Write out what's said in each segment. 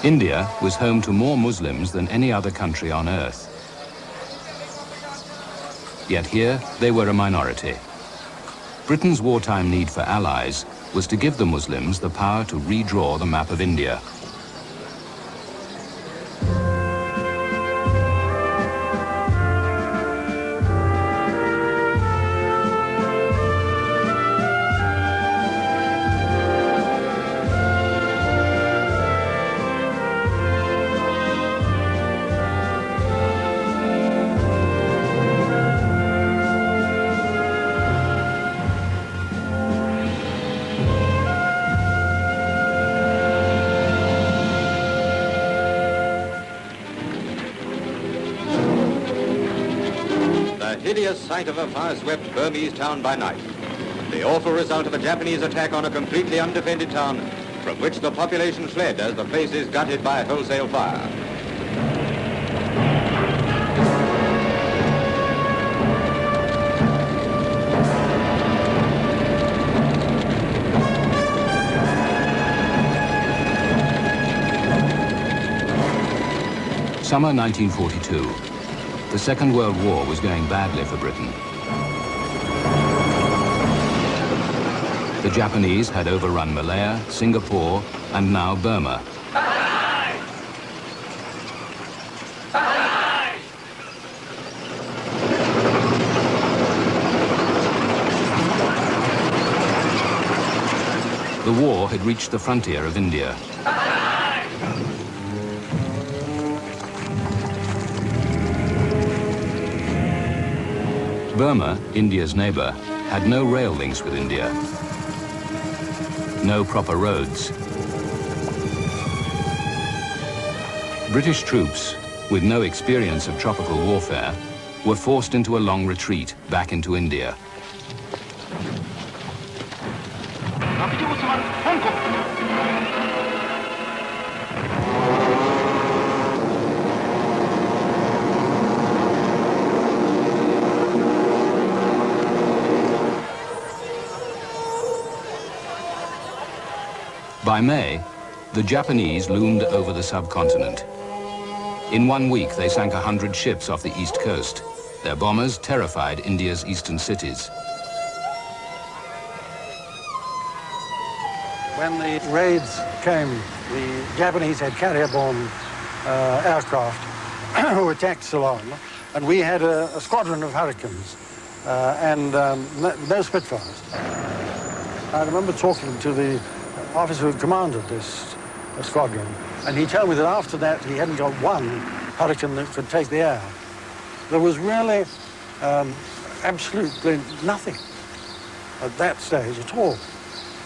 India was home to more Muslims than any other country on earth. Yet here, they were a minority. Britain's wartime need for allies was to give the Muslims the power to redraw the map of India. Hideous sight of a fire-swept Burmese town by night. The awful result of a Japanese attack on a completely undefended town from which the population fled as the place is gutted by wholesale fire. Summer 1942. The Second World War was going badly for Britain. The Japanese had overrun Malaya, Singapore, and now Burma. The war had reached the frontier of India. Burma, India's neighbor, had no rail links with India, no proper roads. British troops, with no experience of tropical warfare, were forced into a long retreat back into India. By May, the Japanese loomed over the subcontinent. In 1 week, they sank 100 ships off the east coast. Their bombers terrified India's eastern cities. When the raids came, the Japanese had carrier-borne aircraft who attacked Ceylon, and we had a squadron of Hurricanes and no Spitfires. I remember talking to the officer who commanded this squadron, and he told me that after that he hadn't got one Hurricane that could take the air. There was really absolutely nothing at that stage at all.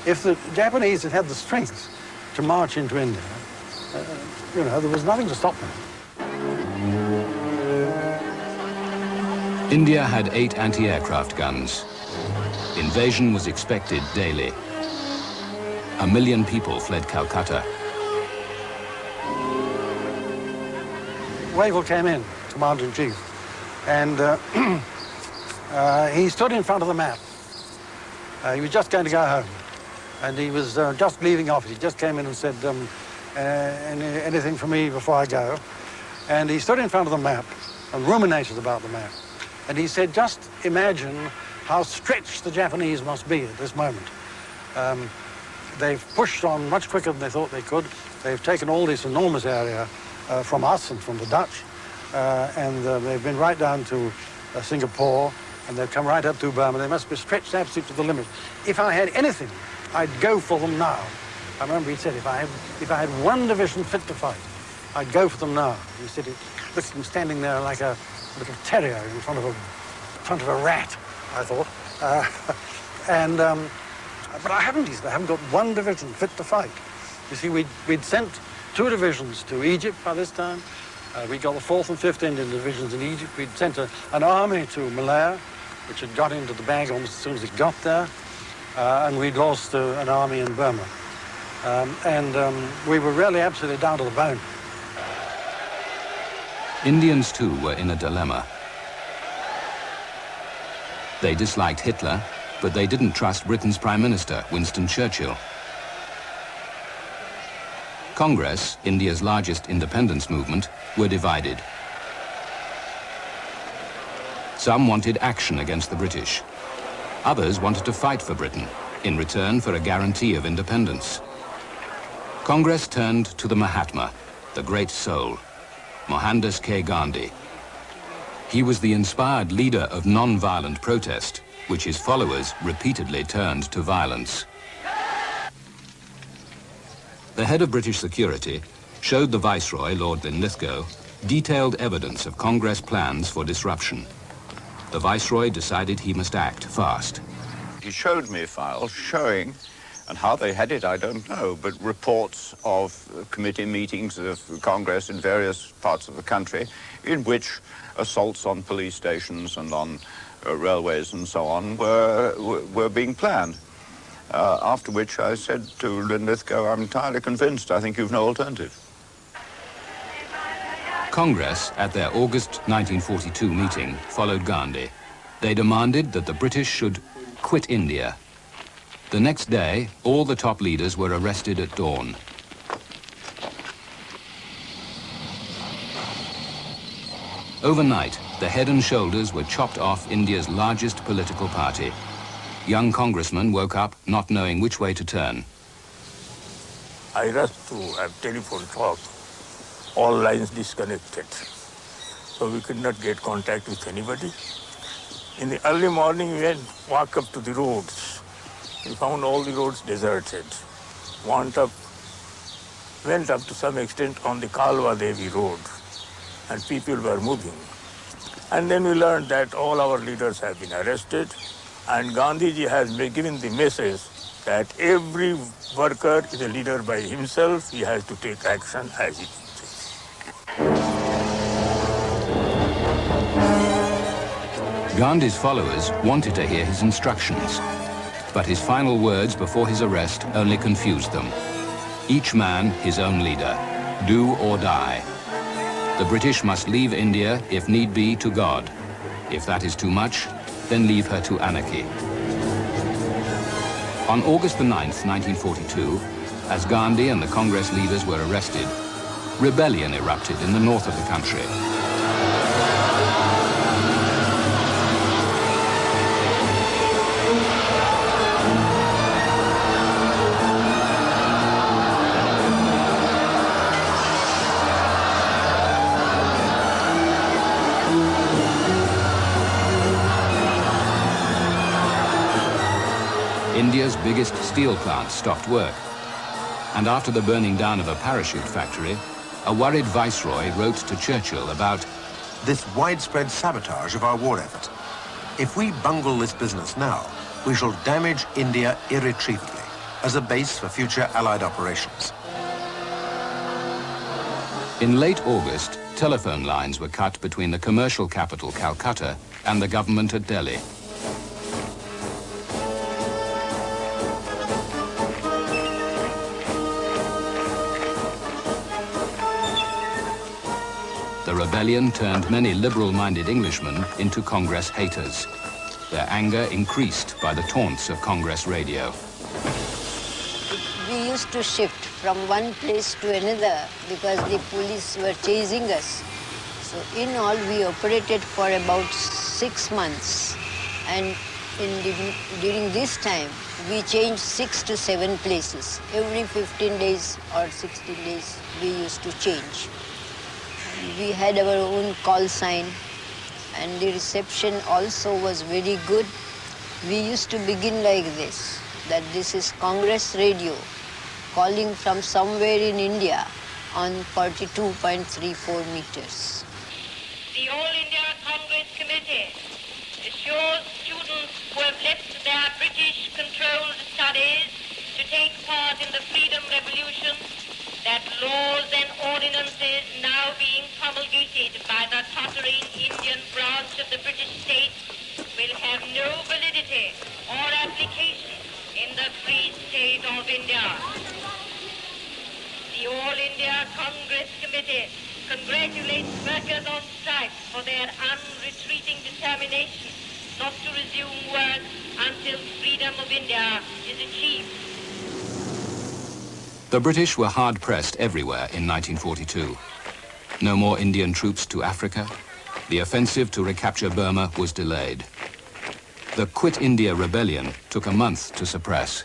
If the Japanese had had the strength to march into India, you know, there was nothing to stop them. India had 8 anti-aircraft guns. Invasion was expected daily. 1 million people fled Calcutta. Wavell came in, Commander-in-Chief, and he stood in front of the map. He was just going to go home, and he was just leaving office. He just came in and said, anything for me before I go? And he stood in front of the map and ruminated about the map. And he said, just imagine how stretched the Japanese must be at this moment. They've pushed on much quicker than they thought they could. They've taken all this enormous area from us and from the Dutch, and they've been right down to Singapore, and they've come right up to Burma. They must be stretched absolutely to the limit. If I had anything, I'd go for them now. I remember he said, if I had one division fit to fight, I'd go for them now. He said, look at him standing there like a little terrier in front of a rat, I thought. But I haven't got one division fit to fight. You see, we'd sent 2 divisions to Egypt by this time. We got the 4th and 5th Indian Divisions in Egypt. We'd sent an army to Malaya, which had got into the bag almost as soon as it got there. And we'd lost an army in Burma. We were really absolutely down to the bone. Indians, too, were in a dilemma. They disliked Hitler, but they didn't trust Britain's Prime Minister, Winston Churchill. Congress, India's largest independence movement, were divided. Some wanted action against the British. Others wanted to fight for Britain in return for a guarantee of independence. Congress turned to the Mahatma, the great soul, Mohandas K. Gandhi. He was the inspired leader of non-violent protest, which his followers repeatedly turned to violence. The head of British security showed the Viceroy, Lord Linlithgow, detailed evidence of Congress plans for disruption. The Viceroy decided he must act fast. He showed me files showing, and how they had it I don't know, but reports of committee meetings of Congress in various parts of the country in which assaults on police stations and on railways and so on were being planned. After which I said to Linlithgow, I'm entirely convinced, I think you've no alternative. Congress, at their August 1942 meeting, followed Gandhi. They demanded that the British should quit India. The next day, all the top leaders were arrested at dawn. Overnight, the head and shoulders were chopped off India's largest political party. Young congressmen woke up not knowing which way to turn. I rushed to have telephone talk. All lines disconnected. So we could not get contact with anybody. In the early morning, we walked up to the roads. We found all the roads deserted. Went up to some extent on the Kalwa Devi road, and people were moving. And then we learned that all our leaders have been arrested, and Gandhiji has been given the message that every worker is a leader by himself. He has to take action as he thinks. Gandhi's followers wanted to hear his instructions, but his final words before his arrest only confused them. Each man his own leader, do or die. The British must leave India, if need be, to God. If that is too much, then leave her to anarchy. On August the 9th, 1942, as Gandhi and the Congress leaders were arrested, rebellion erupted in the north of the country. India's biggest steel plant stopped work. And after the burning down of a parachute factory, a worried viceroy wrote to Churchill about this widespread sabotage of our war effort. If we bungle this business now, we shall damage India irretrievably as a base for future Allied operations. In late August, telephone lines were cut between the commercial capital, Calcutta, and the government at Delhi. The rebellion turned many liberal-minded Englishmen into Congress haters. Their anger increased by the taunts of Congress radio. We used to shift from one place to another because the police were chasing us. So in all, we operated for about 6 months. And during this time, we changed 6 to 7 places. Every 15 days or 16 days, we used to change. We had our own call sign, and the reception also was very good. We used to begin like this, that this is Congress radio, calling from somewhere in India on 42.34 meters. The All India Congress Committee assures students who have left their British-controlled studies to take part in the Freedom Revolution that laws and ordinances now being promulgated by the tottering Indian branch of the British state will have no validity or application in the free state of India. The All India Congress Committee congratulates workers on strike for their unretreating determination not to resume work until freedom of India is achieved. The British were hard-pressed everywhere in 1942. No more Indian troops to Africa. The offensive to recapture Burma was delayed. The Quit India Rebellion took a month to suppress.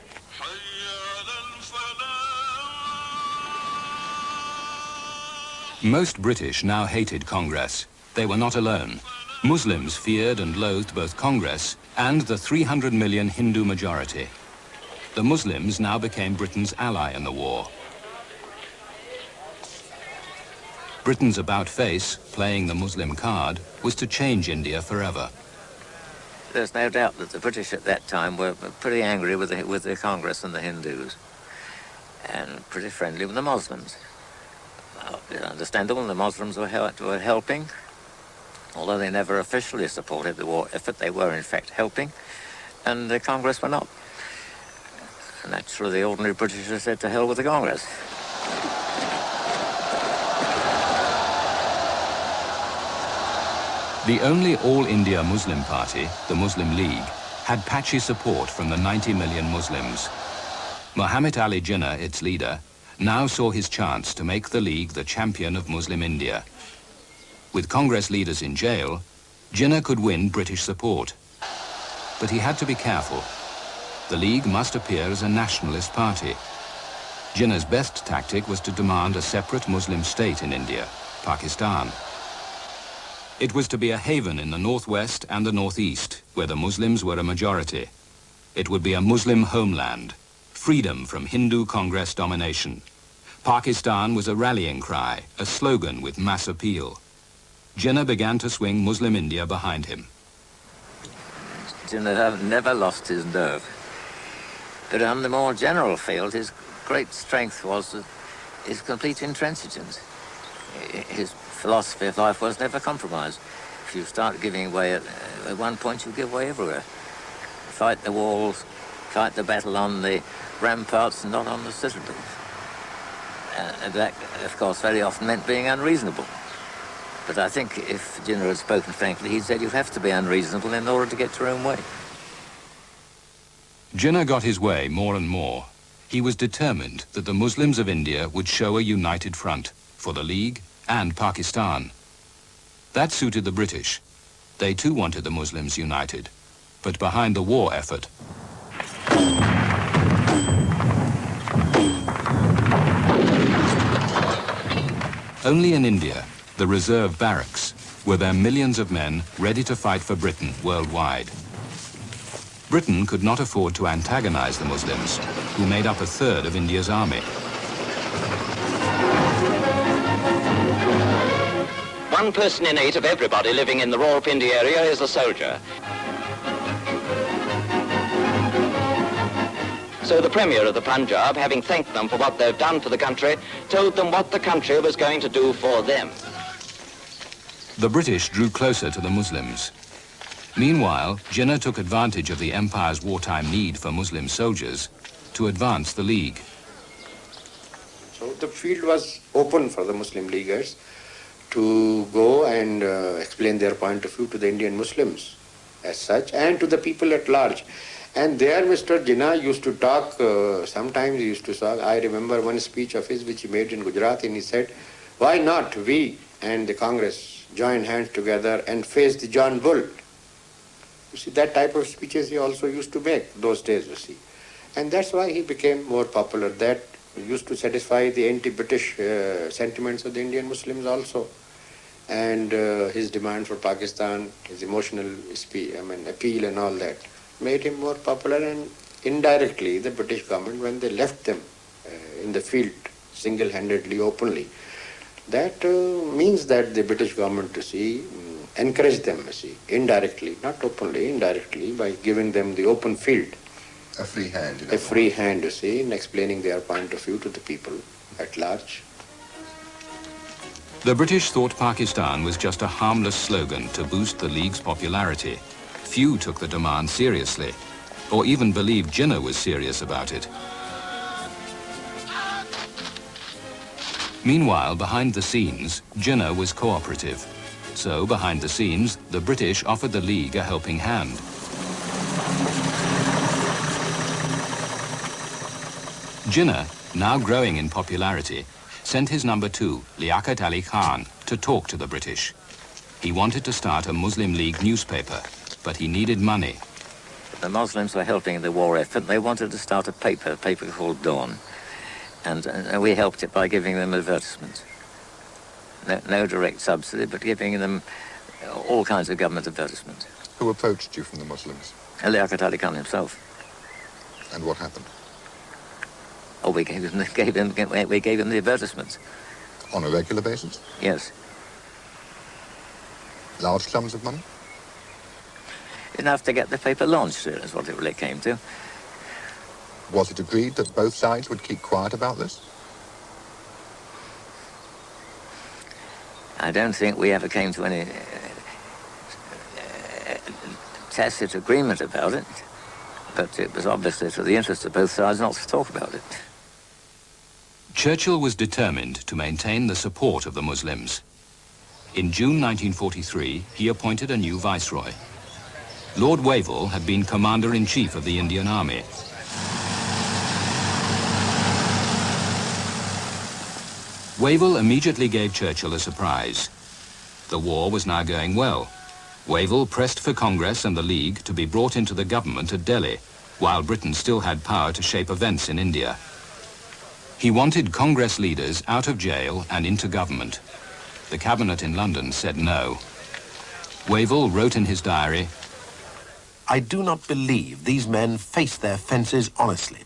Most British now hated Congress. They were not alone. Muslims feared and loathed both Congress and the 300 million Hindu majority. The Muslims now became Britain's ally in the war. Britain's about-face, playing the Muslim card, was to change India forever. There's no doubt that the British at that time were pretty angry with the Congress and the Hindus, and pretty friendly with the Muslims. It's understandable, the Muslims were helping. Although they never officially supported the war effort, they were in fact helping, and the Congress were not. And naturally, the ordinary Britishers said, to hell with the Congress. The only all-India Muslim party, the Muslim League, had patchy support from the 90 million Muslims. Muhammad Ali Jinnah, its leader, now saw his chance to make the League the champion of Muslim India. With Congress leaders in jail, Jinnah could win British support. But he had to be careful. The League must appear as a nationalist party. Jinnah's best tactic was to demand a separate Muslim state in India, Pakistan. It was to be a haven in the northwest and the northeast, where the Muslims were a majority. It would be a Muslim homeland, freedom from Hindu Congress domination. Pakistan was a rallying cry, a slogan with mass appeal. Jinnah began to swing Muslim India behind him. Jinnah never lost his nerve. But on the more general field, his great strength was his complete intransigence. His philosophy of life was never compromised. If you start giving way at one point, you give way everywhere. Fight the walls, fight the battle on the ramparts, not on the citadels. And that, of course, very often meant being unreasonable. But I think if Jinnah had spoken frankly, he said you have to be unreasonable in order to get your own way. Jinnah got his way more and more. He was determined that the Muslims of India would show a united front for the League and Pakistan. That suited the British. They too wanted the Muslims united. But behind the war effort, only in India, the reserve barracks, were there millions of men ready to fight for Britain worldwide. Britain could not afford to antagonize the Muslims, who made up a third of India's army. One person in 8 of everybody living in the Rawalpindi area is a soldier. So the Premier of the Punjab, having thanked them for what they've done for the country, told them what the country was going to do for them. The British drew closer to the Muslims. Meanwhile, Jinnah took advantage of the Empire's wartime need for Muslim soldiers to advance the League. So the field was open for the Muslim Leaguers to go and explain their point of view to the Indian Muslims as such and to the people at large. And there Mr. Jinnah used to talk, sometimes he used to talk. I remember one speech of his which he made in Gujarat, and he said, why not we and the Congress join hands together and face the John Bull? You see, that type of speeches he also used to make those days, you see. And that's why he became more popular. That used to satisfy the anti-British sentiments of the Indian Muslims also. And his demand for Pakistan, his emotional appeal and all that, made him more popular. And indirectly, the British government, when they left them in the field, single-handedly, openly, that means that the British government, you see, encouraged them, you see, indirectly, not openly, indirectly, by giving them the open field. A free hand. A free hand, you see, in explaining their point of view to the people at large. The British thought Pakistan was just a harmless slogan to boost the League's popularity. Few took the demand seriously, or even believed Jinnah was serious about it. Meanwhile, behind the scenes, Jinnah was cooperative. So, behind the scenes, the British offered the League a helping hand. Jinnah now growing in popularity, sent his number 2, Liaquat Ali Khan, to talk to the British. He wanted to start a Muslim League newspaper, but he needed money. The Muslims were helping the war effort. They wanted to start a paper called Dawn. And we helped it by giving them advertisements. No direct subsidy, but giving them all kinds of government advertisements. Who approached you from the Muslims? Liaquat Ali Khan himself. And what happened? Oh, we gave him the advertisements. On a regular basis? Yes. Large sums of money? Enough to get the paper launched, is what it really came to. Was it agreed that both sides would keep quiet about this? I don't think we ever came to any tacit agreement about it, but it was obviously to the interest of both sides not to talk about it. Churchill was determined to maintain the support of the Muslims. In June 1943, he appointed a new viceroy. Lord Wavell had been Commander-in-Chief of the Indian Army. Wavell immediately gave Churchill a surprise. The war was now going well. Wavell pressed for Congress and the League to be brought into the government at Delhi, while Britain still had power to shape events in India. He wanted Congress leaders out of jail and into government. The cabinet in London said no. Wavell wrote in his diary, "I do not believe these men face their fences honestly.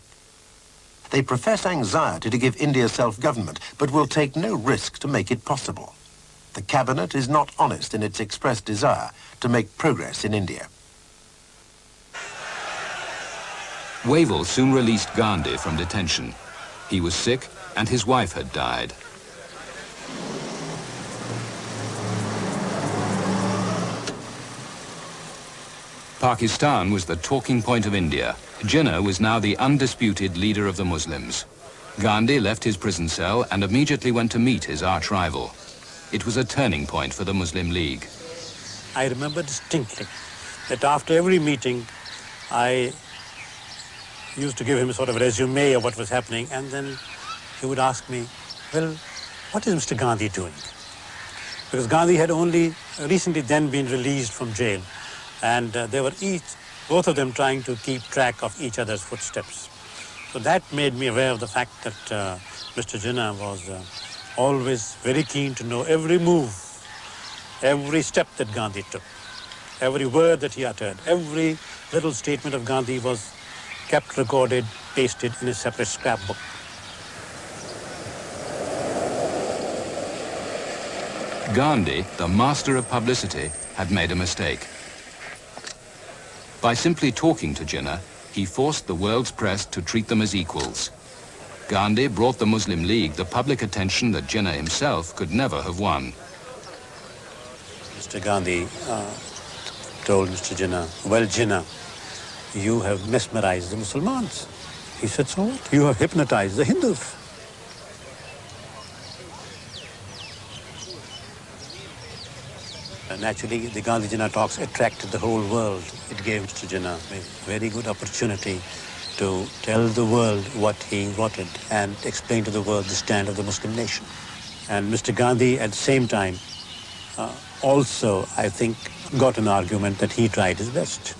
They profess anxiety to give India self-government, but will take no risk to make it possible. The cabinet is not honest in its expressed desire to make progress in India." Wavell soon released Gandhi from detention. He was sick and his wife had died. Pakistan was the talking point of India. Jinnah was now the undisputed leader of the Muslims. Gandhi left his prison cell and immediately went to meet his arch-rival. It was a turning point for the Muslim League. I remember distinctly that after every meeting, I used to give him a sort of resume of what was happening, and then he would ask me, well, what is Mr. Gandhi doing? Because Gandhi had only recently then been released from jail, and they were both of them trying to keep track of each other's footsteps. So that made me aware of the fact that Mr. Jinnah was always very keen to know every move, every step that Gandhi took, every word that he uttered, every little statement of Gandhi was kept recorded, pasted in a separate scrapbook. Gandhi, the master of publicity, had made a mistake. By simply talking to Jinnah, he forced the world's press to treat them as equals. Gandhi brought the Muslim League the public attention that Jinnah himself could never have won. Mr. Gandhi told Mr. Jinnah, well, Jinnah, you have mesmerized the Muslims. He said, so what? You have hypnotized the Hindus. Naturally, the Gandhi-Jinnah talks attracted the whole world. It gave Mr. Jinnah a very good opportunity to tell the world what he wanted and explain to the world the stand of the Muslim nation. And Mr. Gandhi, at the same time, also, I think, got an argument that he tried his best.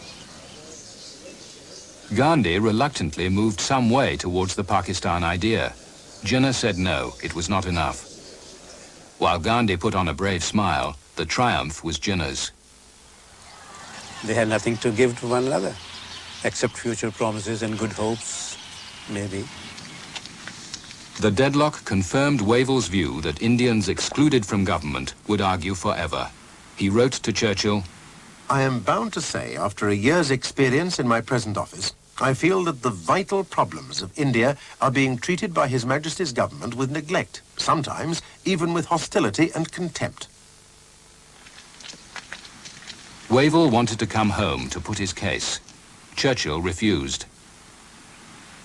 Gandhi reluctantly moved some way towards the Pakistan idea. Jinnah said no, it was not enough. While Gandhi put on a brave smile, the triumph was Jinnah's. They had nothing to give to one another, except future promises and good hopes, maybe. The deadlock confirmed Wavell's view that Indians excluded from government would argue forever. He wrote to Churchill, "I am bound to say, after a year's experience in my present office, I feel that the vital problems of India are being treated by His Majesty's government with neglect, sometimes even with hostility and contempt." Wavell wanted to come home to put his case. Churchill refused.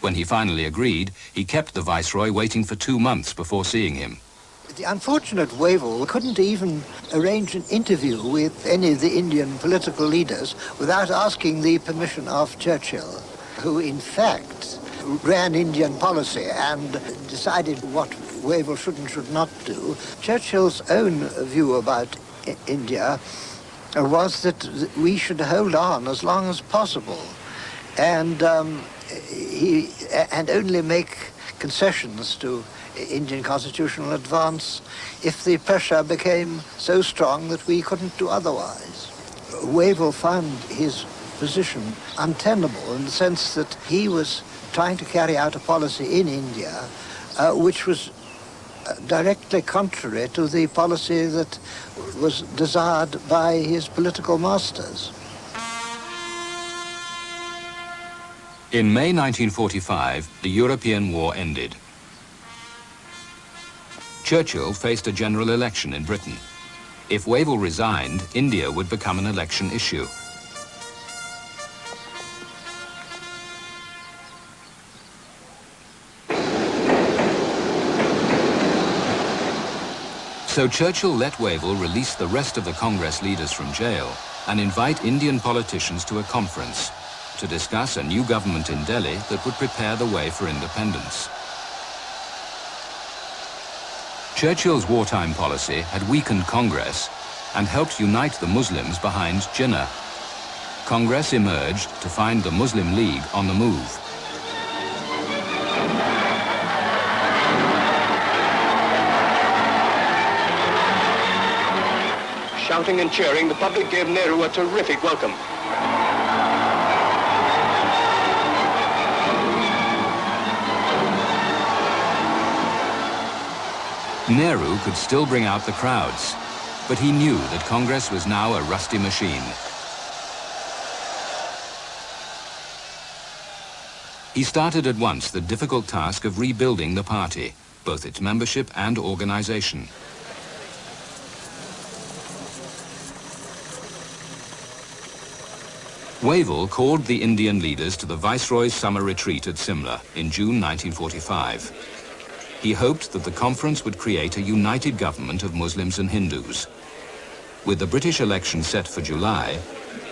When he finally agreed, he kept the Viceroy waiting for 2 months before seeing him. The unfortunate Wavell couldn't even arrange an interview with any of the Indian political leaders without asking the permission of Churchill, who in fact ran Indian policy and decided what Wavell should and should not do. Churchill's own view about India was that we should hold on as long as possible and only make concessions to Indian constitutional advance if the pressure became so strong that we couldn't do otherwise. Wavell found his position untenable in the sense that he was trying to carry out a policy in India which was directly contrary to the policy that was desired by his political masters. In May 1945, the European war ended. Churchill faced a general election in Britain. If Wavell resigned, India would become an election issue. So Churchill let Wavell release the rest of the Congress leaders from jail and invite Indian politicians to a conference to discuss a new government in Delhi that would prepare the way for independence. Churchill's wartime policy had weakened Congress and helped unite the Muslims behind Jinnah. Congress emerged to find the Muslim League on the move. Shouting and cheering, the public gave Nehru a terrific welcome. Nehru could still bring out the crowds, but he knew that Congress was now a rusty machine. He started at once the difficult task of rebuilding the party, both its membership and organization. Wavell called the Indian leaders to the Viceroy's summer retreat at Simla in June 1945. He hoped that the conference would create a united government of Muslims and Hindus. With the British election set for July,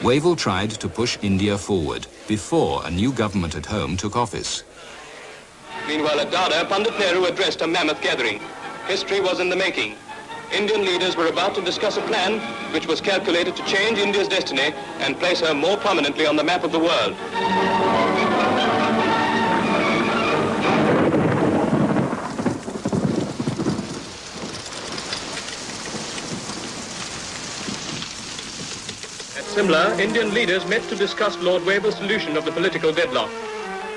Wavell tried to push India forward before a new government at home took office. Meanwhile at Dada, Pandit Nehru addressed a mammoth gathering. History was in the making. Indian leaders were about to discuss a plan which was calculated to change India's destiny and place her more prominently on the map of the world. At Simla, Indian leaders met to discuss Lord Wavell's solution of the political deadlock.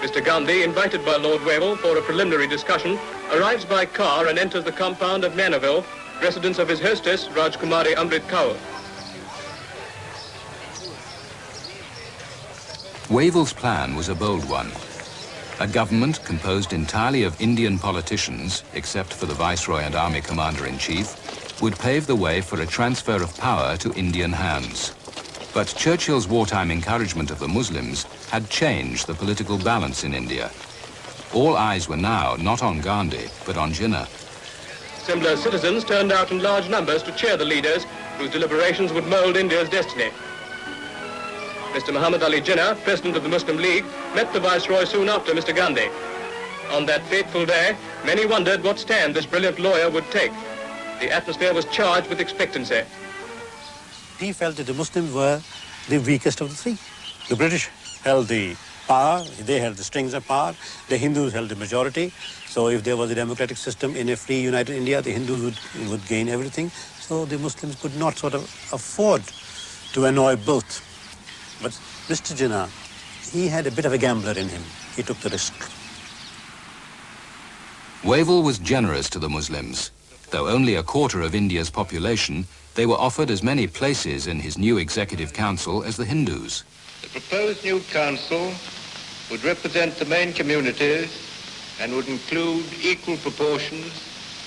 Mr. Gandhi, invited by Lord Wavell for a preliminary discussion, arrives by car and enters the compound of Nanaville, residence of his hostess, Rajkumari Amrit Kaur. Wavell's plan was a bold one. A government composed entirely of Indian politicians, except for the Viceroy and Army Commander-in-Chief, would pave the way for a transfer of power to Indian hands. But Churchill's wartime encouragement of the Muslims had changed the political balance in India. All eyes were now not on Gandhi, but on Jinnah. Simla's citizens turned out in large numbers to cheer the leaders whose deliberations would mold India's destiny. Mr. Muhammad Ali Jinnah, president of the Muslim League, met the Viceroy soon after Mr. Gandhi. On that fateful day, many wondered what stand this brilliant lawyer would take. The atmosphere was charged with expectancy. He felt that the Muslims were the weakest of the three. The British held the power, they held the strings of power, the Hindus held the majority. So if there was a democratic system in a free united India, the Hindus would gain everything. So the Muslims could not sort of afford to annoy both. But Mr. Jinnah, he had a bit of a gambler in him. He took the risk. Wavell was generous to the Muslims. Though only a quarter of India's population, they were offered as many places in his new executive council as the Hindus. The proposed new council would represent the main communities and would include equal proportions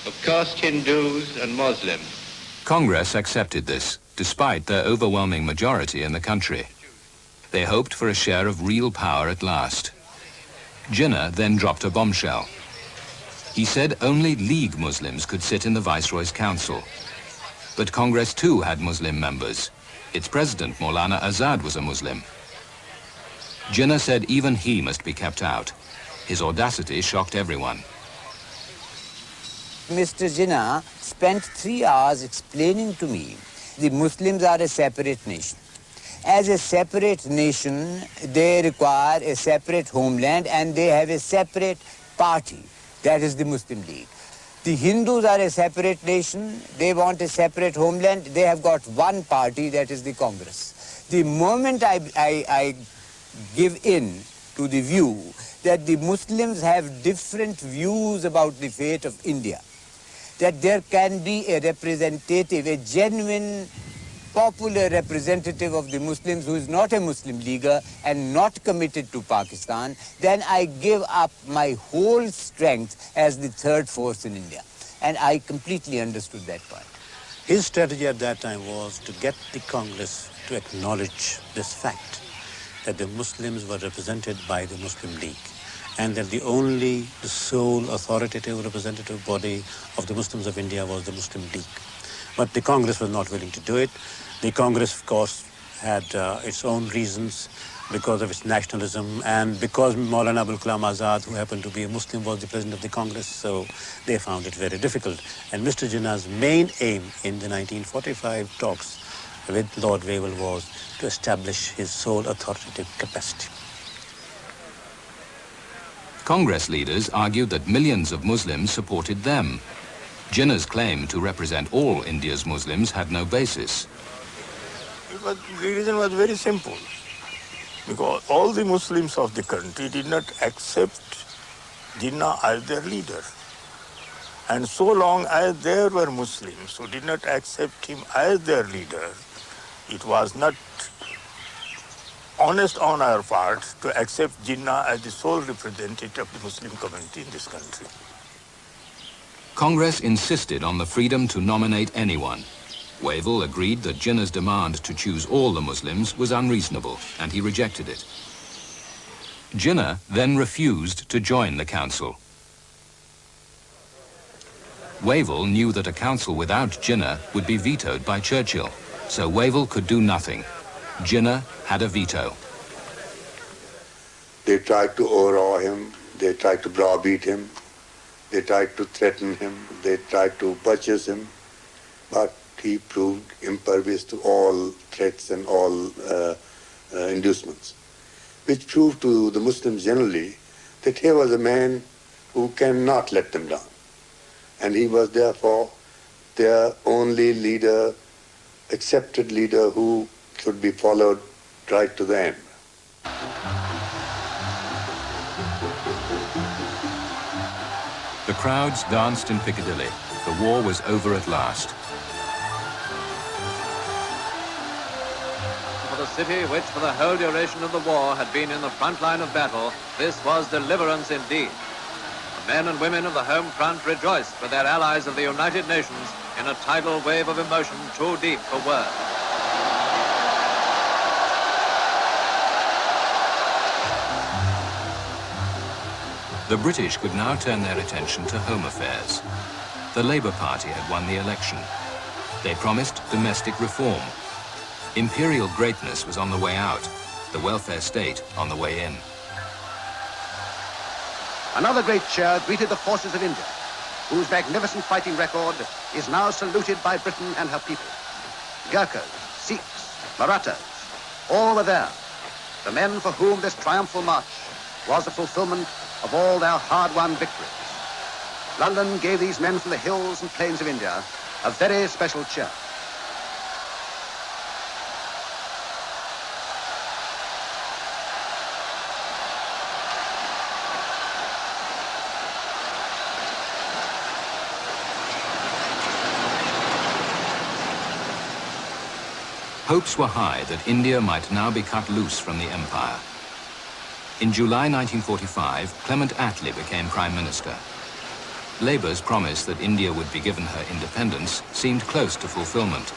of caste Hindus and Muslims. Congress accepted this, despite their overwhelming majority in the country. They hoped for a share of real power at last. Jinnah then dropped a bombshell. He said only League Muslims could sit in the Viceroy's council. But Congress too had Muslim members. Its president, Maulana Azad, was a Muslim. Jinnah said even he must be kept out. His audacity shocked everyone. Mr. Jinnah spent 3 hours explaining to me the Muslims are a separate nation. As a separate nation, they require a separate homeland and they have a separate party, that is the Muslim League. The Hindus are a separate nation, they want a separate homeland, they have got one party, that is the Congress. The moment I give in to the view that the Muslims have different views about the fate of India, that there can be a representative, a genuine popular representative of the Muslims who is not a Muslim leaguer and not committed to Pakistan, then I give up my whole strength as the third force in India. And I completely understood that point. His strategy at that time was to get the Congress to acknowledge this fact that the Muslims were represented by the Muslim League and that the sole authoritative representative body of the Muslims of India was the Muslim League. But the Congress was not willing to do it. The Congress, of course, had its own reasons because of its nationalism and because Maulana Abul Kalam Azad, who happened to be a Muslim, was the president of the Congress, so they found it very difficult. And Mr. Jinnah's main aim in the 1945 talks with Lord Wavell was to establish his sole authoritative capacity. Congress leaders argued that millions of Muslims supported them. Jinnah's claim to represent all India's Muslims had no basis. The reason was very simple, because all the Muslims of the country did not accept Jinnah as their leader. And so long as there were Muslims who did not accept him as their leader, it was not honest on our part to accept Jinnah as the sole representative of the Muslim community in this country. Congress insisted on the freedom to nominate anyone. Wavell agreed that Jinnah's demand to choose all the Muslims was unreasonable, and he rejected it. Jinnah then refused to join the council. Wavell knew that a council without Jinnah would be vetoed by Churchill, so Wavell could do nothing. Jinnah had a veto. They tried to overawe him, they tried to browbeat him, they tried to threaten him, they tried to purchase him, but he proved impervious to all threats and all inducements, which proved to the Muslims generally that he was a man who cannot let them down. And he was therefore their only leader, accepted leader who should be followed right to the end. The crowds danced in Piccadilly. The war was over at last. For the city which for the whole duration of the war had been in the front line of battle, this was deliverance indeed. The men and women of the home front rejoiced for their allies of the United Nations in a tidal wave of emotion too deep for words. The British could now turn their attention to home affairs. The Labour Party had won the election. They promised domestic reform. Imperial greatness was on the way out, the welfare state on the way in. Another great cheer greeted the forces of India, whose magnificent fighting record is now saluted by Britain and her people. Gurkhas, Sikhs, Marathas, all were there, the men for whom this triumphal march was the fulfillment of all their hard-won victories. London gave these men from the hills and plains of India a very special cheer. Hopes were high that India might now be cut loose from the empire. In July 1945, Clement Attlee became Prime Minister. Labour's promise that India would be given her independence seemed close to fulfilment.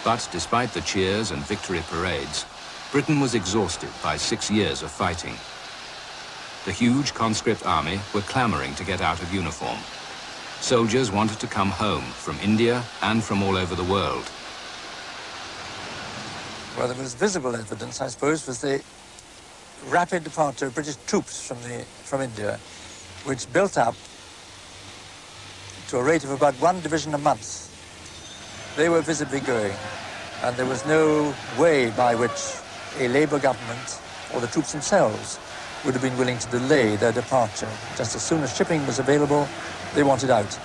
But despite the cheers and victory parades, Britain was exhausted by 6 years of fighting. The huge conscript army were clamouring to get out of uniform. Soldiers wanted to come home from India and from all over the world. Well, the most visible evidence, I suppose, was the rapid departure of British troops from India, which built up to a rate of about 1 division a month. They were visibly going, and there was no way by which a Labour government or the troops themselves would have been willing to delay their departure. Just as soon as shipping was available, they wanted out.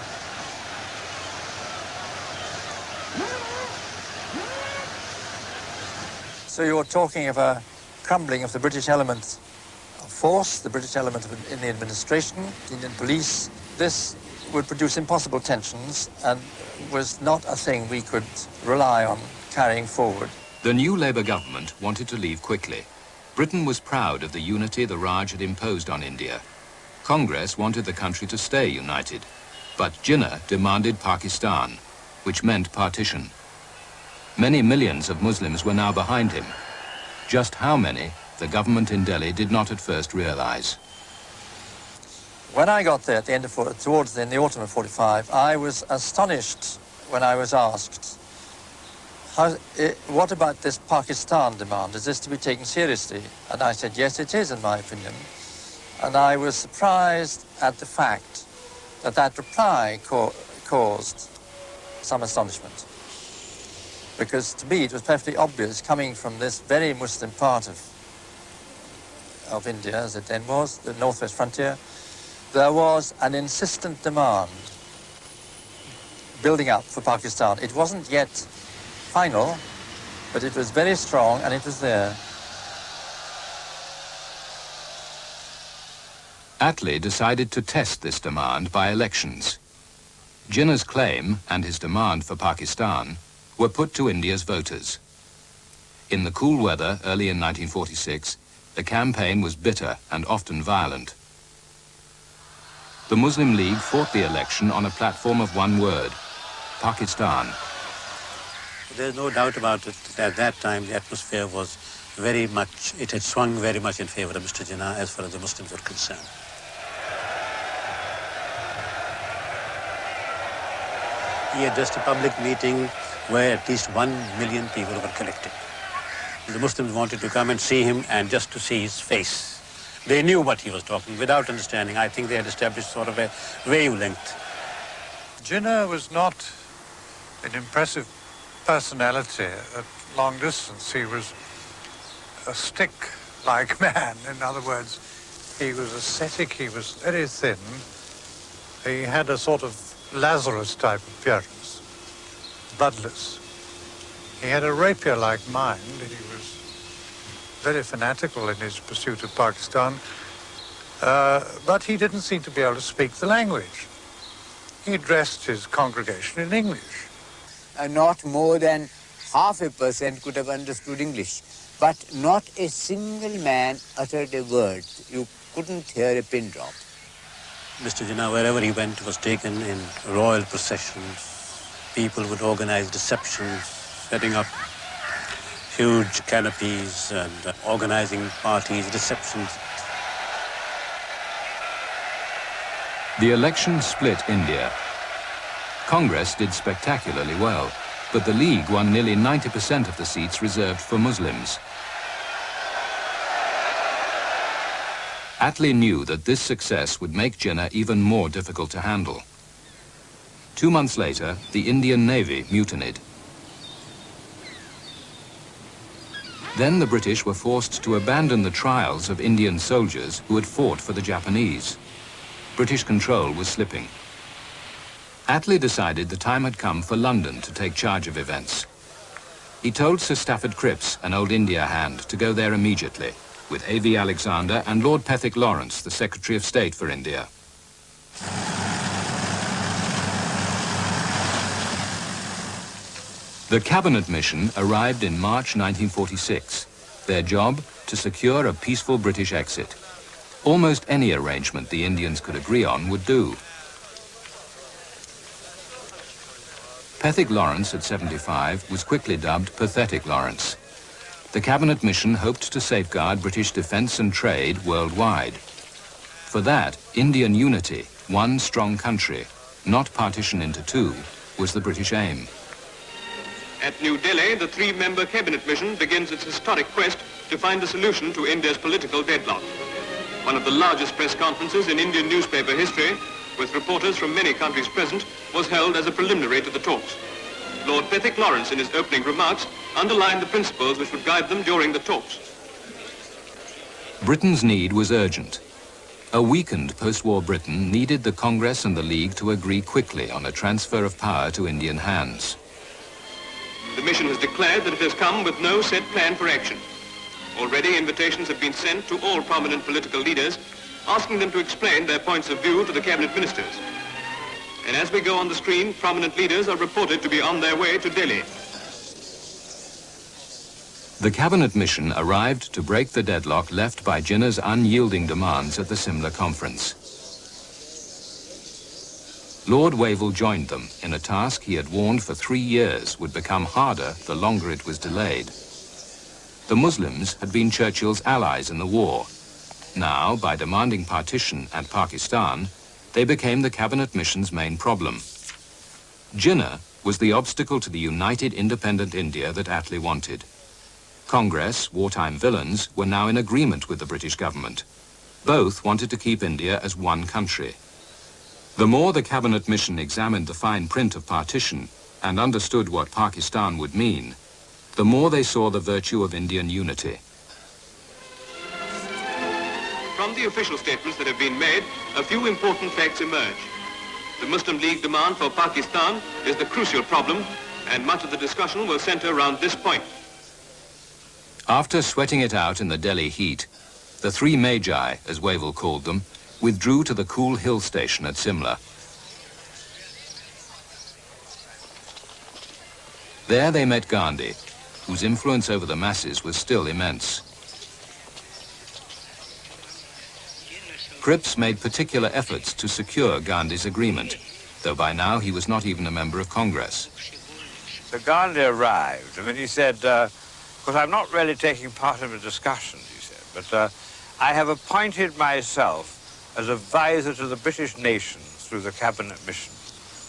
So you're talking of a crumbling of the British element of force, the British element in the administration, the Indian police. This would produce impossible tensions and was not a thing we could rely on carrying forward. The new Labour government wanted to leave quickly. Britain was proud of the unity the Raj had imposed on India. Congress wanted the country to stay united, but Jinnah demanded Pakistan, which meant partition. Many millions of Muslims were now behind him. Just how many, the government in Delhi did not at first realize. When I got there at the end of, in the autumn of 45, I was astonished when I was asked, what about this Pakistan demand? Is this to be taken seriously? And I said, yes, it is, in my opinion. And I was surprised at the fact that that reply caused some astonishment. Because to me, it was perfectly obvious, coming from this very Muslim part of India, as it then was, the northwest frontier, there was an insistent demand building up for Pakistan. It wasn't yet final, but it was very strong and it was there. Attlee decided to test this demand by elections. Jinnah's claim and his demand for Pakistan were put to India's voters. In the cool weather early in 1946, the campaign was bitter and often violent. The Muslim League fought the election on a platform of one word, Pakistan. There's no doubt about it. At that time, the atmosphere was very much, it had swung very much in favor of Mr. Jinnah as far as the Muslims were concerned. He addressed a public meeting where at least 1 million people were collected. The Muslims wanted to come and see him and just to see his face. They knew what he was talking without understanding. I think they had established sort of a wavelength. Jinnah was not an impressive personality at long distance. He was a stick-like man. In other words, he was ascetic, he was very thin. He had a sort of Lazarus-type appearance, bloodless. He had a rapier-like mind. He was very fanatical in his pursuit of Pakistan, but he didn't seem to be able to speak the language. He addressed his congregation in English. Not more than 0.5% could have understood English, but not a single man uttered a word. You couldn't hear a pin drop. Mr. Jinnah, wherever he went, was taken in royal processions. People would organize receptions, setting up huge canopies and organizing parties, receptions. The election split India. Congress did spectacularly well, but the League won nearly 90% of the seats reserved for Muslims. Attlee knew that this success would make Jinnah even more difficult to handle. 2 months later, the Indian Navy mutinied. Then the British were forced to abandon the trials of Indian soldiers who had fought for the Japanese. British control was slipping. Attlee decided the time had come for London to take charge of events. He told Sir Stafford Cripps, an old India hand, to go there immediately, with A.V. Alexander and Lord Pethick Lawrence, the Secretary of State for India. The cabinet mission arrived in March 1946. Their job, to secure a peaceful British exit. Almost any arrangement the Indians could agree on would do. Pethick Lawrence, at 75, was quickly dubbed Pathetic Lawrence. The cabinet mission hoped to safeguard British defence and trade worldwide. For that, Indian unity, one strong country, not partition into two, was the British aim. At New Delhi, the three-member cabinet mission begins its historic quest to find a solution to India's political deadlock. One of the largest press conferences in Indian newspaper history, with reporters from many countries present, was held as a preliminary to the talks. Lord Pethick Lawrence, in his opening remarks, underlined the principles which would guide them during the talks. Britain's need was urgent. A weakened post-war Britain needed the Congress and the League to agree quickly on a transfer of power to Indian hands. The mission has declared that it has come with no set plan for action. Already invitations have been sent to all prominent political leaders, asking them to explain their points of view to the cabinet ministers. And as we go on the screen, prominent leaders are reported to be on their way to Delhi. The cabinet mission arrived to break the deadlock left by Jinnah's unyielding demands at the Simla conference. Lord Wavell joined them in a task he had warned for 3 years would become harder the longer it was delayed. The Muslims had been Churchill's allies in the war. Now, by demanding partition and Pakistan, they became the cabinet mission's main problem. Jinnah was the obstacle to the united independent India that Attlee wanted. Congress, wartime villains, were now in agreement with the British government. Both wanted to keep India as one country. The more the cabinet mission examined the fine print of partition and understood what Pakistan would mean, the more they saw the virtue of Indian unity. From the official statements that have been made, a few important facts emerge. The Muslim League demand for Pakistan is the crucial problem, and much of the discussion will center around this point. After sweating it out in the Delhi heat, the three Magi, as Wavell called them, withdrew to the cool hill station at Simla. There they met Gandhi, whose influence over the masses was still immense. Cripps made particular efforts to secure Gandhi's agreement, though by now he was not even a member of Congress. So Gandhi arrived. I mean, he said, because I'm not really taking part in the discussions, he said, but I have appointed myself as advisor to the British nation through the cabinet mission.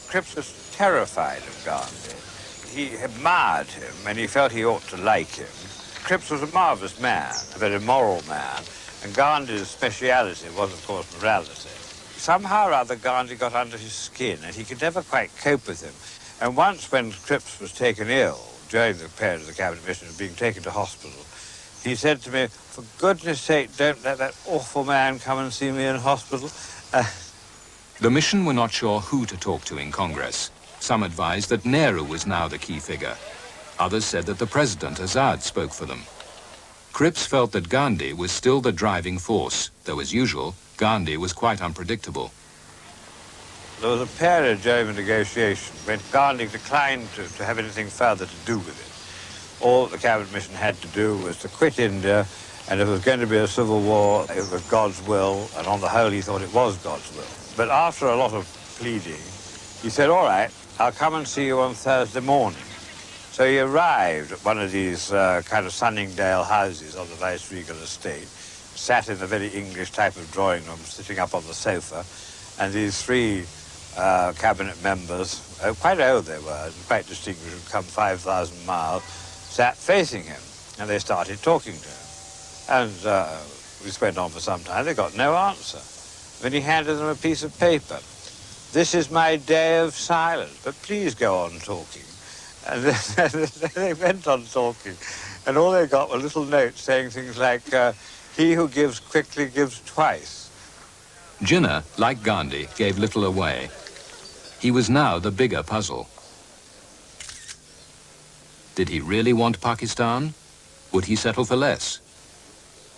Cripps was terrified of Gandhi. He admired him and he felt he ought to like him. Cripps was a marvellous man, a very moral man, and Gandhi's speciality was, of course, morality. Somehow or other, Gandhi got under his skin and he could never quite cope with him. And once when Cripps was taken ill, during the period of the cabinet mission, being taken to hospital, he said to me, for goodness sake, don't let that awful man come and see me in hospital. The mission were not sure who to talk to in Congress. Some advised that Nehru was now the key figure. Others said that the President, Azad, spoke for them. Cripps felt that Gandhi was still the driving force, though as usual, Gandhi was quite unpredictable. There was a period during the negotiation when Gandhi declined to have anything further to do with it. All the cabinet mission had to do was to quit India, and if there was going to be a civil war, it was God's will, and on the whole he thought it was God's will. But after a lot of pleading, he said, all right, I'll come and see you on Thursday morning. So he arrived at one of these kind of Sunningdale houses on the Viceregal estate, sat in a very English type of drawing room, sitting up on the sofa, and these three cabinet members, quite old they were, quite distinguished, had come 5,000 miles, sat facing him, and they started talking to him. And this went on for some time. They got no answer. Then he handed them a piece of paper. This is my day of silence, but please go on talking. And they went on talking, and all they got were little notes saying things like, he who gives quickly gives twice. Jinnah, like Gandhi, gave little away. He was now the bigger puzzle. Did he really want Pakistan? Would he settle for less?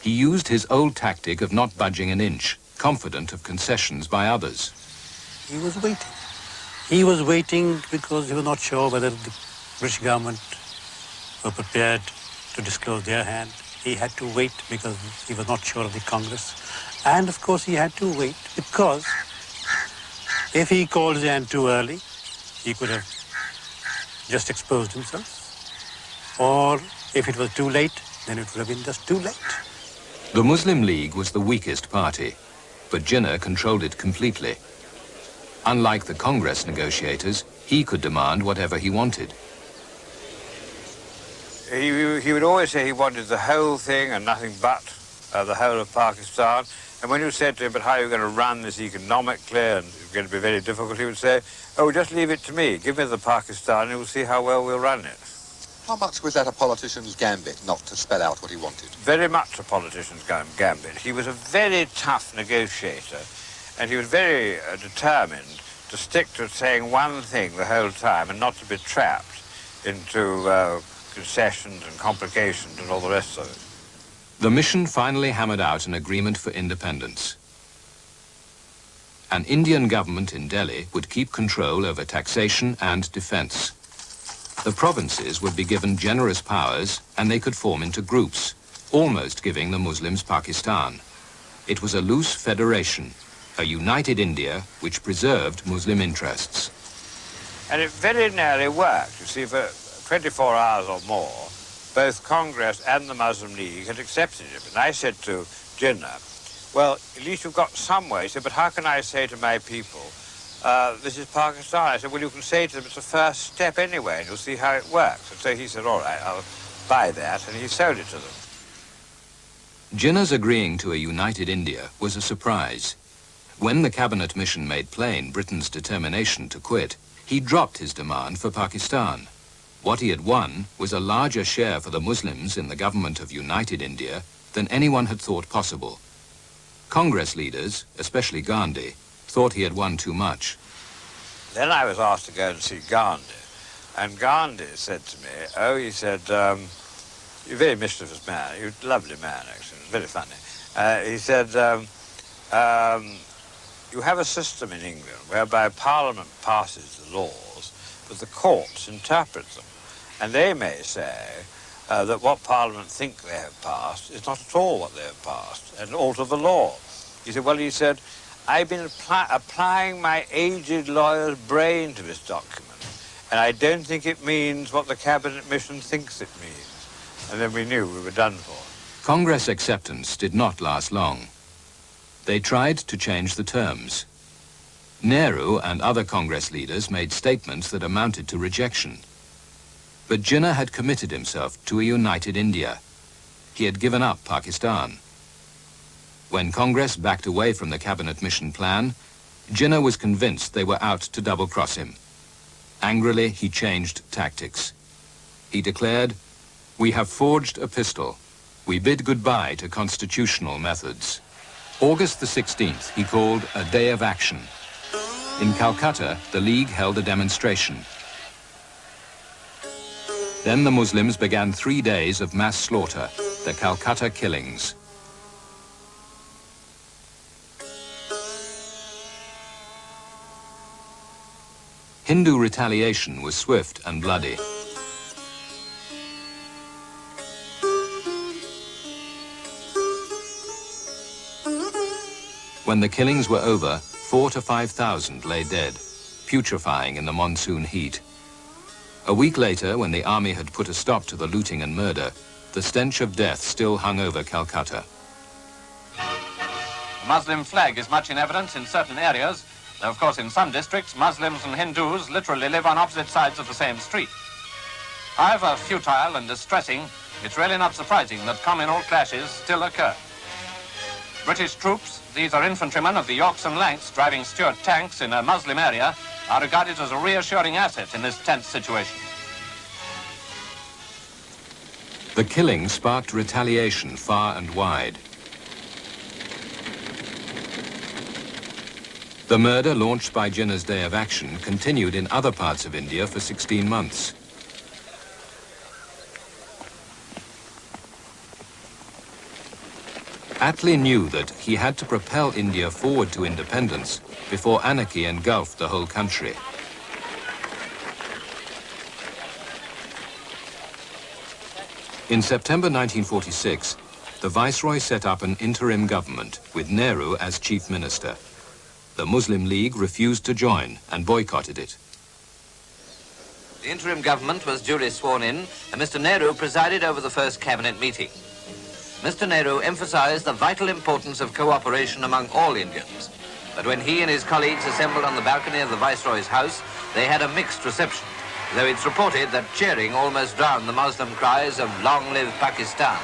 He used his old tactic of not budging an inch, confident of concessions by others. He was waiting. He was waiting because he was not sure whether the British government were prepared to disclose their hand. He had to wait because he was not sure of the Congress. And of course he had to wait because if he called his hand too early, he could have just exposed himself. Or if it was too late, then it would have been just too late. The Muslim League was the weakest party, but Jinnah controlled it completely. Unlike the Congress negotiators, he could demand whatever he wanted. He would always say he wanted the whole thing and nothing but the whole of Pakistan. And when you said to him, but how are you going to run this economically and it's going to be very difficult, he would say, oh, just leave it to me. Give me the Pakistan and we'll see how well we'll run it. How much was that a politician's gambit not to spell out what he wanted? Very much a politician's gambit. He was a very tough negotiator and he was very determined to stick to saying one thing the whole time and not to be trapped into concessions and complications and all the rest of it. The mission finally hammered out an agreement for independence. An Indian government in Delhi would keep control over taxation and defense. The provinces would be given generous powers and they could form into groups, almost giving the Muslims Pakistan. It was a loose federation, a united India which preserved Muslim interests. And it very nearly worked. You see, for 24 hours or more, both Congress and the Muslim League had accepted it. And I said to Jinnah, well, at least you've got some way. He said, but how can I say to my people, this is Pakistan? I said, well, you can say to them it's the first step anyway, and you'll see how it works. And so he said, all right, I'll buy that, and he sold it to them. Jinnah's agreeing to a united India was a surprise. When the cabinet mission made plain Britain's determination to quit, he dropped his demand for Pakistan. What he had won was a larger share for the Muslims in the government of united India than anyone had thought possible. Congress leaders, especially Gandhi, thought he had won too much. Then I was asked to go and see Gandhi, and Gandhi said to me, oh, he said, you're a very mischievous man, you're a lovely man, actually, very funny. He said, you have a system in England whereby Parliament passes the laws, but the courts interpret them. And they may say that what Parliament think they have passed is not at all what they have passed, and alter the law. He said, well, he said, I've been applying my aged lawyer's brain to this document, and I don't think it means what the cabinet mission thinks it means. And then we knew we were done for. Congress acceptance did not last long. They tried to change the terms. Nehru and other Congress leaders made statements that amounted to rejection. But Jinnah had committed himself to a united India. He had given up Pakistan. When Congress backed away from the cabinet mission plan, Jinnah was convinced they were out to double-cross him. Angrily, he changed tactics. He declared, "We have forged a pistol. We bid goodbye to constitutional methods." August the 16th, he called a day of action. In Calcutta, the League held a demonstration. Then the Muslims began 3 days of mass slaughter, the Calcutta killings. Hindu retaliation was swift and bloody. When the killings were over, 4,000 to 5,000 lay dead, putrefying in the monsoon heat. A week later, when the army had put a stop to the looting and murder, the stench of death still hung over Calcutta. The Muslim flag is much in evidence in certain areas, though of course in some districts Muslims and Hindus literally live on opposite sides of the same street. However futile and distressing, it's really not surprising that communal clashes still occur. British troops, these are infantrymen of the Yorks and Lancs driving Stuart tanks in a Muslim area, are regarded as a reassuring asset in this tense situation. The killing sparked retaliation far and wide. The murder launched by Jinnah's Day of Action continued in other parts of India for 16 months. Attlee knew that he had to propel India forward to independence before anarchy engulfed the whole country. In September 1946, the Viceroy set up an interim government with Nehru as chief minister. The Muslim League refused to join and boycotted it. The interim government was duly sworn in, and Mr. Nehru presided over the first cabinet meeting. Mr. Nehru emphasized the vital importance of cooperation among all Indians. But when he and his colleagues assembled on the balcony of the Viceroy's house, they had a mixed reception, though it's reported that cheering almost drowned the Muslim cries of "Long live Pakistan."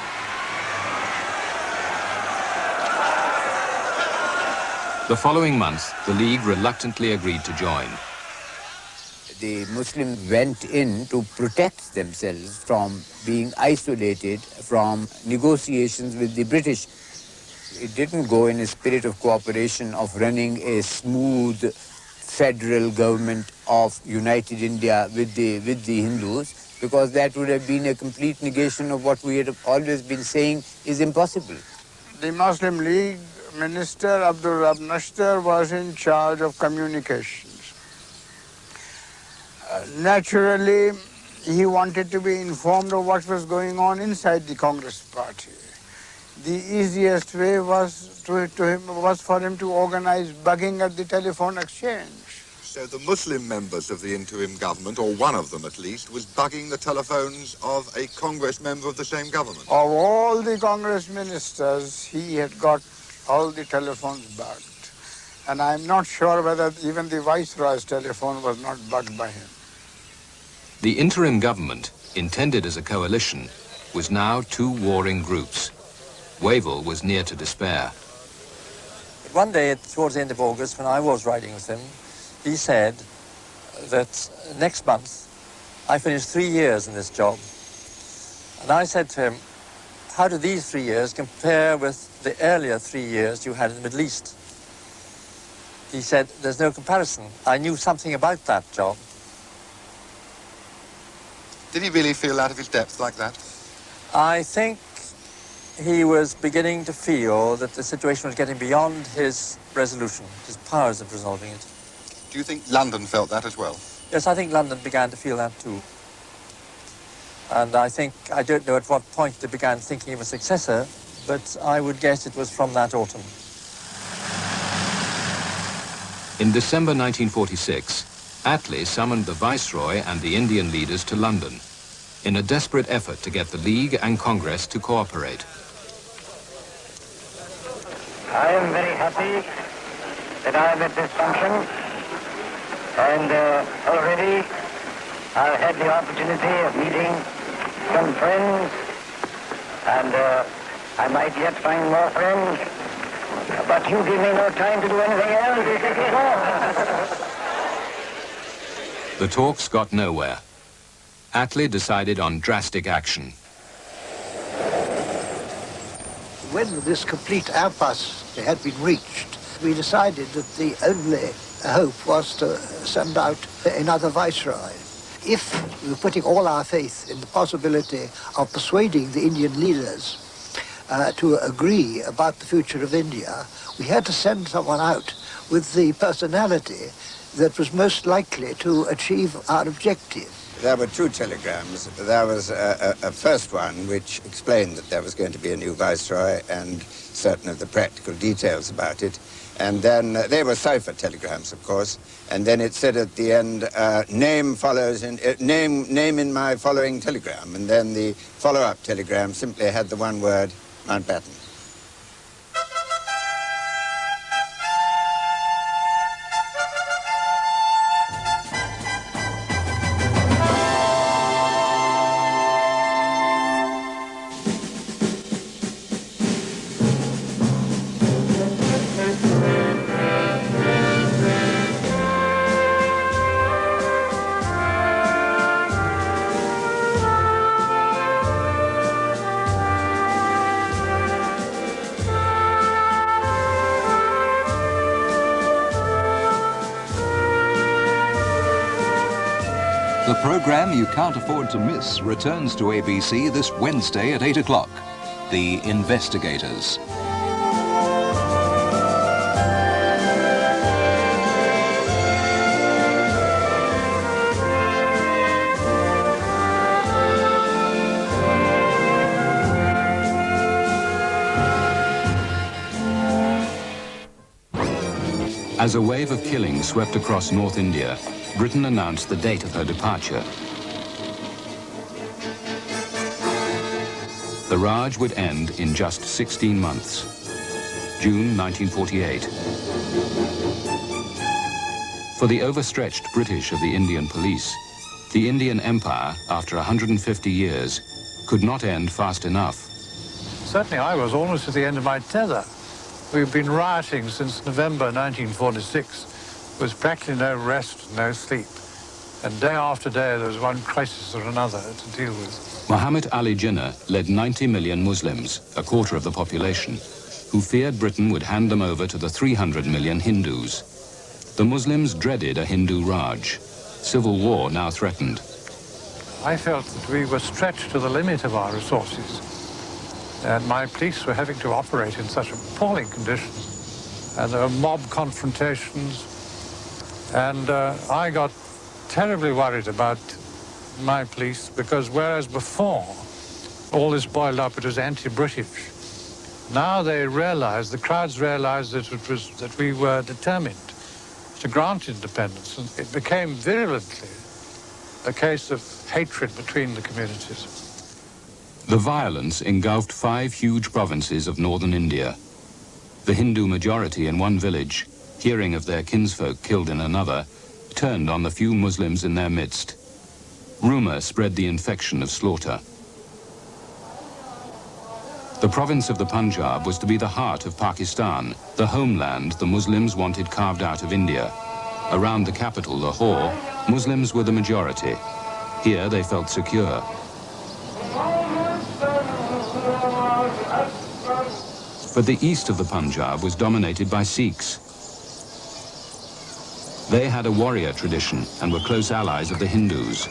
The following month, the League reluctantly agreed to join. The Muslims went in to protect themselves from being isolated from negotiations with the British. It didn't go in a spirit of cooperation of running a smooth federal government of united India with the Hindus, because that would have been a complete negation of what we had always been saying is impossible. The Muslim League Minister Abdul Rab Nashtar was in charge of communications. Naturally, he wanted to be informed of what was going on inside the Congress party. The easiest way was for him to organize bugging at the telephone exchange. So the Muslim members of the interim government, or one of them at least, was bugging the telephones of a Congress member of the same government? Of all the Congress ministers, he had got all the telephones bugged. And I'm not sure whether even the Viceroy's telephone was not bugged by him. The interim government, intended as a coalition, was now two warring groups. Wavell was near to despair. One day, towards the end of August, when I was riding with him, he said that next month I finished 3 years in this job. And I said to him, how do these 3 years compare with the earlier 3 years you had in the Middle East? He said, there's no comparison. I knew something about that job. Did he really feel out of his depth like that? I think he was beginning to feel that the situation was getting beyond his resolution, his powers of resolving it. Do you think London felt that as well? Yes, I think London began to feel that too. And I don't know at what point they began thinking of a successor, but I would guess it was from that autumn. In December 1946, Attlee summoned the Viceroy and the Indian leaders to London in a desperate effort to get the League and Congress to cooperate. I am very happy that I am at this function, and already I've had the opportunity of meeting some friends, and I might yet find more friends, but you give me no time to do anything else. The talks got nowhere. Attlee decided on drastic action. When this complete impasse had been reached, we decided that the only hope was to send out another viceroy. If we were putting all our faith in the possibility of persuading the Indian leaders to agree about the future of India, we had to send someone out with the personality that was most likely to achieve our objective. There were two telegrams. There was a first one which explained that there was going to be a new viceroy and certain of the practical details about it. And then they were cipher telegrams, of course. And then it said at the end, name follows in name in my following telegram. And then the follow-up telegram simply had the one word, Mountbatten. The program you can't afford to miss returns to ABC this Wednesday at 8 o'clock. The Investigators. As a wave of killing swept across North India, Britain announced the date of her departure. The Raj would end in just 16 months, June 1948. For the overstretched British of the Indian police, the Indian Empire, after 150 years, could not end fast enough. Certainly I was almost at the end of my tether. We've been rioting since November 1946, with practically no rest, no sleep. And day after day, there was one crisis or another to deal with. Muhammad Ali Jinnah led 90 million Muslims, a quarter of the population, who feared Britain would hand them over to the 300 million Hindus. The Muslims dreaded a Hindu Raj. Civil war now threatened. I felt that we were stretched to the limit of our resources, and my police were having to operate in such appalling conditions. And there were mob confrontations, and I got terribly worried about my police, because whereas before all this boiled up, it was anti-British. Now they realized, the crowds realized that we were determined to grant independence, and it became virulently a case of hatred between the communities. The violence engulfed 5 huge provinces of northern India. The Hindu majority in one village, hearing of their kinsfolk killed in another, turned on the few Muslims in their midst. Rumor spread the infection of slaughter. The province of the Punjab was to be the heart of Pakistan, the homeland the Muslims wanted carved out of India. Around the capital, Lahore, Muslims were the majority. Here they felt secure. But the east of the Punjab was dominated by Sikhs. They had a warrior tradition and were close allies of the Hindus.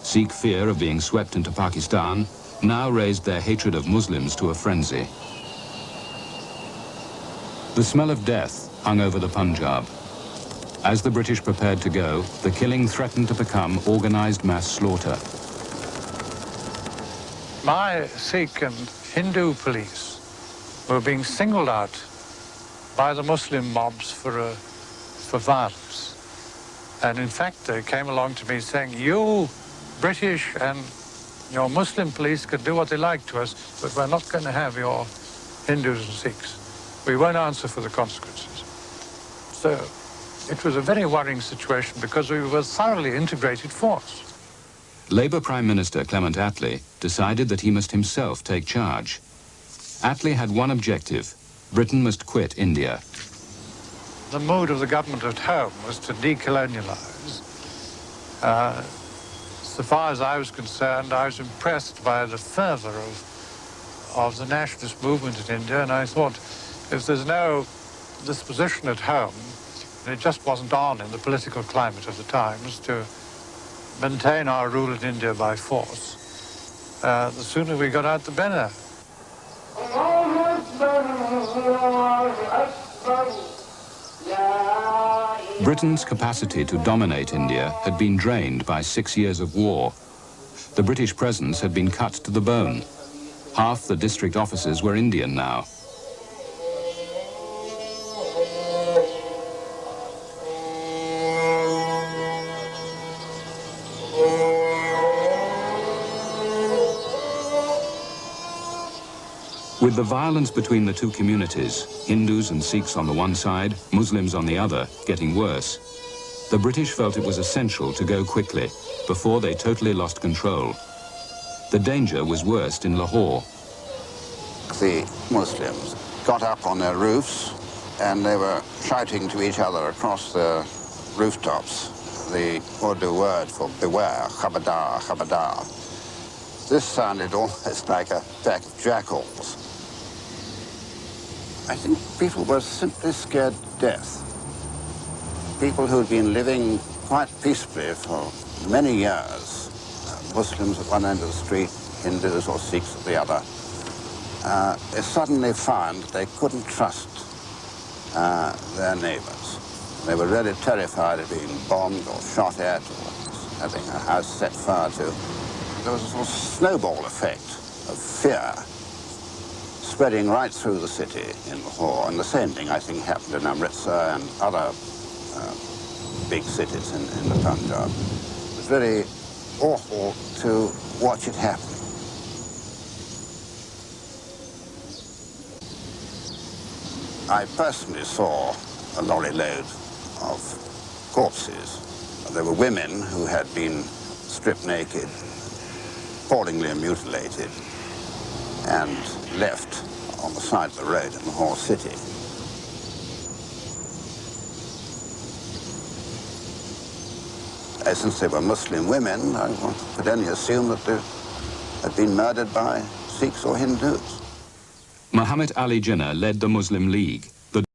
Sikh fear of being swept into Pakistan now raised their hatred of Muslims to a frenzy. The smell of death hung over the Punjab. As the British prepared to go, the killing threatened to become organized mass slaughter. My Sikh and Hindu police were being singled out by the Muslim mobs for violence. And in fact, they came along to me saying, you British and your Muslim police could do what they like to us, but we're not going to have your Hindus and Sikhs. We won't answer for the consequences. So it was a very worrying situation, because we were a thoroughly integrated force. Labour Prime Minister Clement Attlee decided that he must himself take charge. Attlee had one objective: Britain must quit India. The mood of the government at home was to decolonialize. So far as I was concerned, I was impressed by the fervor of the nationalist movement in India, and I thought, if there's no disposition at home, and it just wasn't on in the political climate of the times to maintain our rule in India by force, the sooner we got out, the better. Britain's capacity to dominate India had been drained by 6 years of war. The British presence had been cut to the bone. Half the district officers were Indian now. With the violence between the two communities, Hindus and Sikhs on the one side, Muslims on the other, getting worse, the British felt it was essential to go quickly before they totally lost control. The danger was worst in Lahore. The Muslims got up on their roofs and they were shouting to each other across the rooftops the Urdu word for beware, khabardar, khabardar. This sounded almost like a pack of jackals. I think people were simply scared to death. People who'd been living quite peacefully for many years, Muslims at one end of the street, Hindus or Sikhs at the other, they suddenly found that they couldn't trust their neighbors. They were really terrified of being bombed or shot at or having a house set fire to. There was a sort of snowball effect of fear spreading right through the city in Lahore, and the same thing, I think, happened in Amritsar and other big cities in the Punjab. It was very awful to watch it happen. I personally saw a lorry load of corpses. There were women who had been stripped naked, appallingly mutilated, and left on the side of the road in Lahore city. Since they were Muslim women, I could only assume that they had been murdered by Sikhs or Hindus. Muhammad Ali Jinnah led the Muslim League.